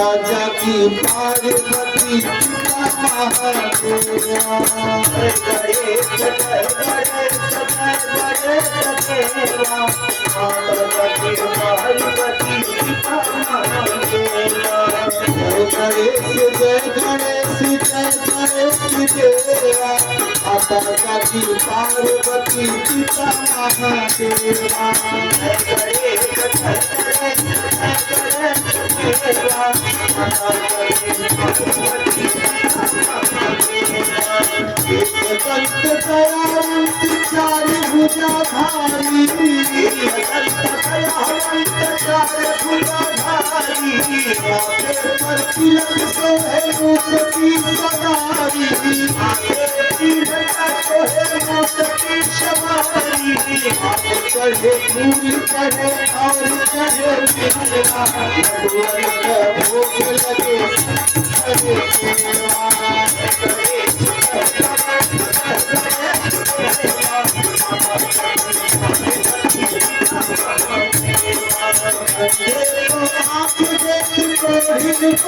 माता जाकी पार्वती महादेवा गणेश गणेश पार्वती पार्वती जय गणेश देवा माता जाकी पार्वती पिता महादेवा चार भुजाधारी पर तिलक से है मूर्ति सवारी चढ़े फूल चढ़े और चढ़े भोग लगे आँख देख